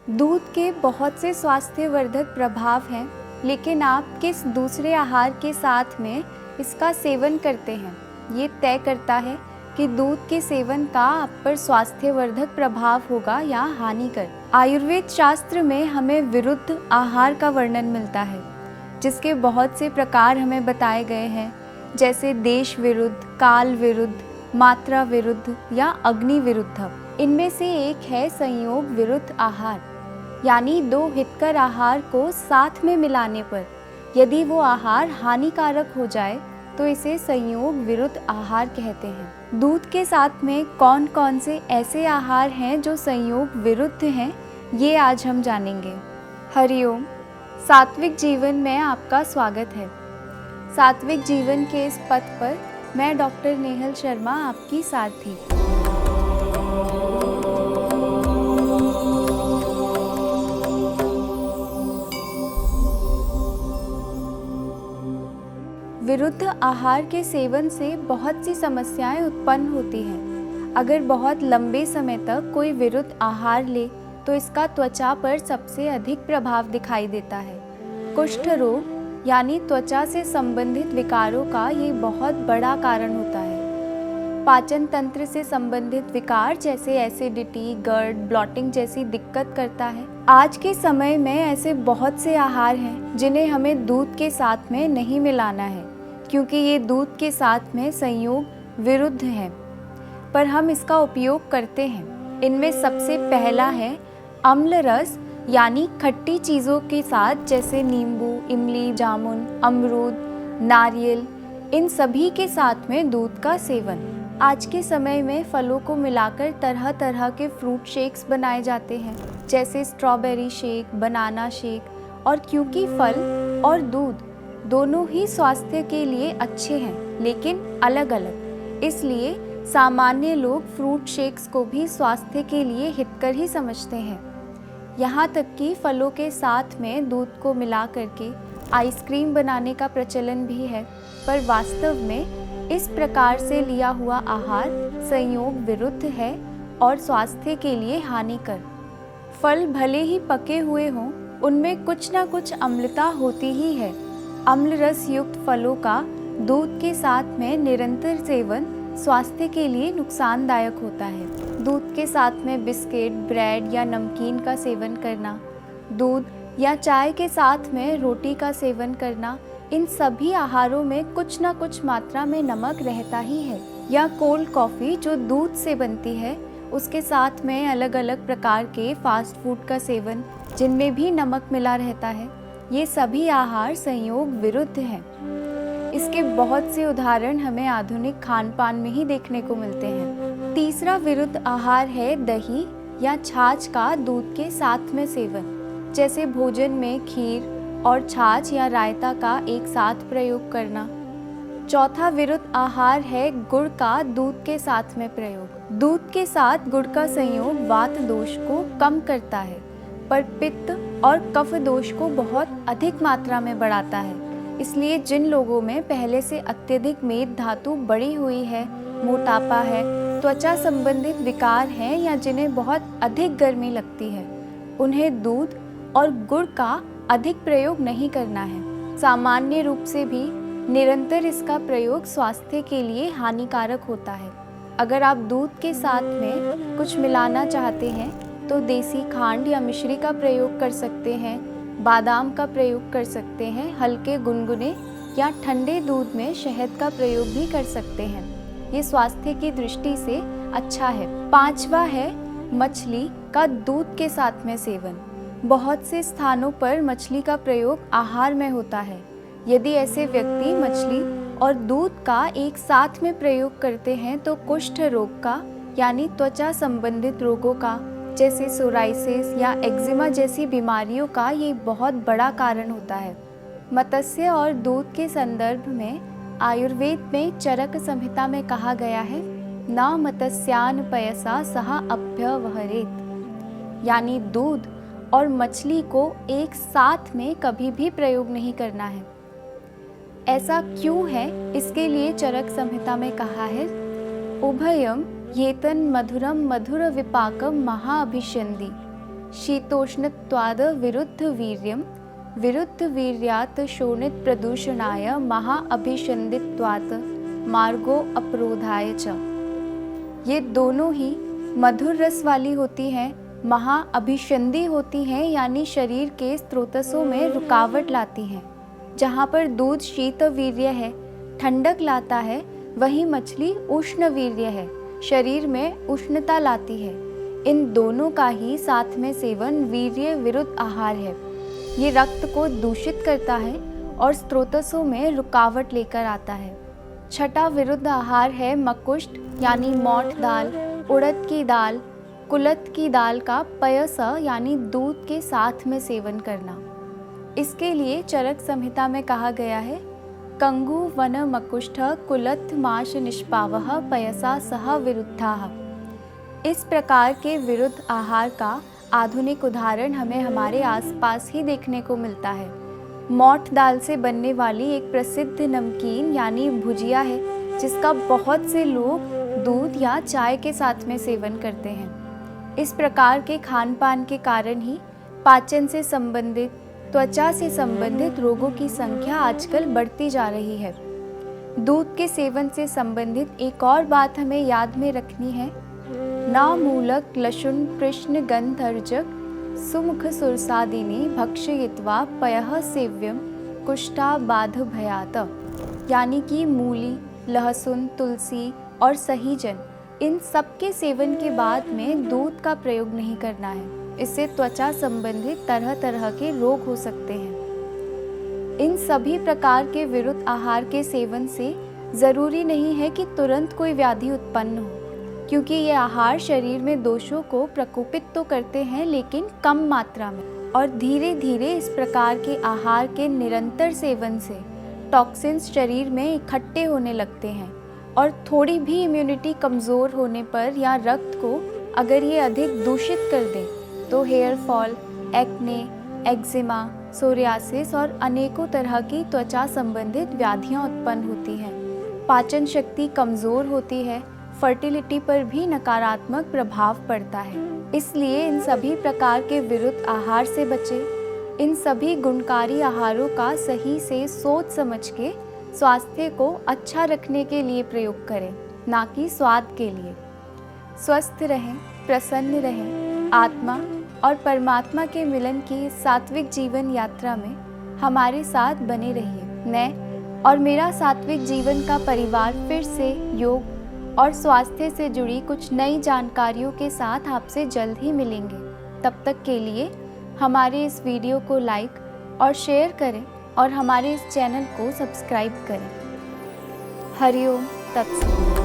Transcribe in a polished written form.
दूध के बहुत से स्वास्थ्यवर्धक प्रभाव हैं, लेकिन आप किस दूसरे आहार के साथ में इसका सेवन करते हैं, ये तय करता है कि दूध के सेवन का आप पर स्वास्थ्यवर्धक प्रभाव होगा या हानिकर। आयुर्वेद शास्त्र में हमें विरुद्ध आहार का वर्णन मिलता है, जिसके बहुत से प्रकार हमें बताए गए हैं, जैसे देश विरुद्ध, काल विरुद्ध, मात्रा विरुद्ध या अग्नि विरुद्ध। इनमें से एक है संयोग विरुद्ध आहार, यानी दो हितकर आहार को साथ में मिलाने पर यदि वो आहार हानिकारक हो जाए तो इसे संयोग विरुद्ध आहार कहते हैं। दूध के साथ में कौन कौन से ऐसे आहार हैं जो संयोग विरुद्ध हैं, ये आज हम जानेंगे। हरिओम। सात्विक जीवन में आपका स्वागत है। सात्विक जीवन के इस पथ पर मैं डॉक्टर नेहल शर्मा आपकी सारथी। विरुद्ध आहार के सेवन से बहुत सी समस्याएं उत्पन्न होती हैं। अगर बहुत लंबे समय तक कोई विरुद्ध आहार ले तो इसका त्वचा पर सबसे अधिक प्रभाव दिखाई देता है। कुष्ठ रोग यानी त्वचा से संबंधित विकारों का ये बहुत बड़ा कारण होता है। पाचन तंत्र से संबंधित विकार जैसे एसिडिटी, गर्ड, ब्लॉटिंग जैसी दिक्कत करता है। आज के समय में ऐसे बहुत से आहार हैं जिन्हें हमें दूध के साथ में नहीं मिलाना है, क्योंकि ये दूध के साथ में संयोग विरुद्ध है, पर हम इसका उपयोग करते हैं। इनमें सबसे पहला है अम्ल रस, यानी खट्टी चीज़ों के साथ जैसे नींबू, इमली, जामुन, अमरूद, नारियल, इन सभी के साथ में दूध का सेवन। आज के समय में फलों को मिलाकर तरह तरह के फ्रूट शेक्स बनाए जाते हैं, जैसे स्ट्रॉबेरी शेक, बनाना शेक। और क्योंकि फल और दूध दोनों ही स्वास्थ्य के लिए अच्छे हैं, लेकिन अलग अलग, इसलिए सामान्य लोग फ्रूट शेक्स को भी स्वास्थ्य के लिए हितकर ही समझते हैं। यहाँ तक कि फलों के साथ में दूध को मिला करके आइसक्रीम बनाने का प्रचलन भी है, पर वास्तव में इस प्रकार से लिया हुआ आहार संयोग विरुद्ध है और स्वास्थ्य के लिए हानिकर। फल भले ही पके हुए हों, उनमें कुछ ना कुछ अम्लता होती ही है। अम्ल रस युक्त फलों का दूध के साथ में निरंतर सेवन स्वास्थ्य के लिए नुकसानदायक होता है। दूध के साथ में बिस्किट, ब्रेड या नमकीन का सेवन करना, दूध या चाय के साथ में रोटी का सेवन करना, इन सभी आहारों में कुछ ना कुछ मात्रा में नमक रहता ही है। या कोल्ड कॉफ़ी जो दूध से बनती है, उसके साथ में अलग अलग प्रकार के फास्ट फूड का सेवन, जिनमें भी नमक मिला रहता है, ये सभी आहार संयोग विरुद्ध हैं। इसके बहुत से उदाहरण हमें आधुनिक खान पान में ही देखने को मिलते हैं। तीसरा विरुद्ध आहार है दही या छाछ का दूध के साथ में सेवन, जैसे भोजन में खीर और छाछ या रायता का एक साथ प्रयोग करना। चौथा विरुद्ध आहार है गुड़ का दूध के साथ में प्रयोग। दूध के साथ गुड़ का संयोग वात दोष को कम करता है, पर पित्त और कफ दोष को बहुत अधिक मात्रा में बढ़ाता है। इसलिए जिन लोगों में पहले से अत्यधिक मेद धातु बढ़ी हुई है, मोटापा है, त्वचा संबंधित विकार हैं या जिन्हें बहुत अधिक गर्मी लगती है, उन्हें दूध और गुड़ का अधिक प्रयोग नहीं करना है। सामान्य रूप से भी निरंतर इसका प्रयोग स्वास्थ्य के लिए हानिकारक होता है। अगर आप दूध के साथ में कुछ मिलाना चाहते हैं तो देसी खांड या मिश्री का प्रयोग कर सकते हैं, बादाम का प्रयोग कर सकते हैं, हल्के गुनगुने या ठंडे दूध में शहद का प्रयोग भी कर सकते हैं। ये स्वास्थ्य की दृष्टि से अच्छा है। पांचवा है मछली का दूध के साथ में सेवन। बहुत से स्थानों पर मछली का प्रयोग आहार में होता है। यदि ऐसे व्यक्ति मछली और दूध का एक साथ में प्रयोग करते हैं तो कुष्ठ रोग का, यानी त्वचा संबंधित रोगों का, जैसे सोराइसिस या एक्जिमा जैसी बीमारियों का ये बहुत बड़ा कारण होता है। मत्स्य और दूध के संदर्भ में आयुर्वेद में चरक संहिता में कहा गया है, न मत्स्यान पयसा सह अभ्यवहरेत, यानी दूध और मछली को एक साथ में कभी भी प्रयोग नहीं करना है। ऐसा क्यों है, इसके लिए चरक संहिता में कहा है, उभयम येतन मधुरम मधुर विपाकम महाअभिषंदी, शीतोष्णत्वाद विरुद्ध वीर्यम, विरुद्ध वीर्यात् शोणित प्रदूषणाय महाअभिषंदित्वात् मार्गो अपरोधाय च। ये दोनों ही मधुर रस वाली होती हैं, महाअभिषंदी होती हैं, यानी शरीर के स्रोतसों में रुकावट लाती हैं। जहाँ पर दूध शीत वीर्य है, ठंडक लाता है, वहीं मछली उष्ण वीर्य है, शरीर में उष्णता लाती है। इन दोनों का ही साथ में सेवन वीर्य विरुद्ध आहार है। ये रक्त को दूषित करता है और स्रोतसों में रुकावट लेकर आता है। छठा विरुद्ध आहार है मकुष्ठ, यानी मोठ दाल, उड़द की दाल, कुलथ की दाल का पयस यानी दूध के साथ में सेवन करना। इसके लिए चरक संहिता में कहा गया है, कंगु वन मकुष्ठ कुलथ माश निष्पावः पयसा सह विरुद्धाः। इस प्रकार के विरुद्ध आहार का आधुनिक उदाहरण हमें हमारे आसपास ही देखने को मिलता है। मोठ दाल से बनने वाली एक प्रसिद्ध नमकीन यानी भुजिया है, जिसका बहुत से लोग दूध या चाय के साथ में सेवन करते हैं। इस प्रकार के खान पान के कारण ही पाचन से संबंधित, त्वचा से संबंधित रोगों की संख्या आजकल बढ़ती जा रही है। दूध के सेवन से संबंधित एक और बात हमें याद में रखनी है, ना मूलक लशुन कृष्ण गंधर्जक सुमुख सुरसादिनी भक्षयित्वा पयः सेव्यम कुष्ठाबाध भयात। यानी कि मूली, लहसुन, तुलसी और सहीजन, इन सब के सेवन के बाद में दूध का प्रयोग नहीं करना है। इससे त्वचा संबंधित तरह तरह के रोग हो सकते हैं। इन सभी प्रकार के विरुद्ध आहार के सेवन से ज़रूरी नहीं है कि तुरंत कोई व्याधि उत्पन्न हो, क्योंकि ये आहार शरीर में दोषों को प्रकोपित तो करते हैं, लेकिन कम मात्रा में। और धीरे धीरे इस प्रकार के आहार के निरंतर सेवन से टॉक्सिन्स शरीर में इकट्ठे होने लगते हैं और थोड़ी भी इम्यूनिटी कमज़ोर होने पर या रक्त को अगर ये अधिक दूषित कर दे तो hair fall, acne, eczema, psoriasis और अनेकों तरह की त्वचा संबंधित व्याधियां उत्पन्न होती हैं। पाचन शक्ति कमज़ोर होती है, फर्टिलिटी पर भी नकारात्मक प्रभाव पड़ता है। इसलिए इन सभी प्रकार के विरुद्ध आहार से बचें। इन सभी गुणकारी आहारों का सही से सोच समझ के स्वास्थ्य को अच्छा रखने के लिए प्रयोग करें, ना कि स्वाद के लिए। स्वस्थ रहें, प्रसन्न रहें। आत्मा और परमात्मा के मिलन की इस सात्विक जीवन यात्रा में हमारे साथ बने रहिए। मैं और मेरा सात्विक जीवन का परिवार फिर से योग और स्वास्थ्य से जुड़ी कुछ नई जानकारियों के साथ आपसे जल्द ही मिलेंगे। तब तक के लिए हमारे इस वीडियो को लाइक और शेयर करें और हमारे इस चैनल को सब्सक्राइब करें। हरि ओम तत्सत।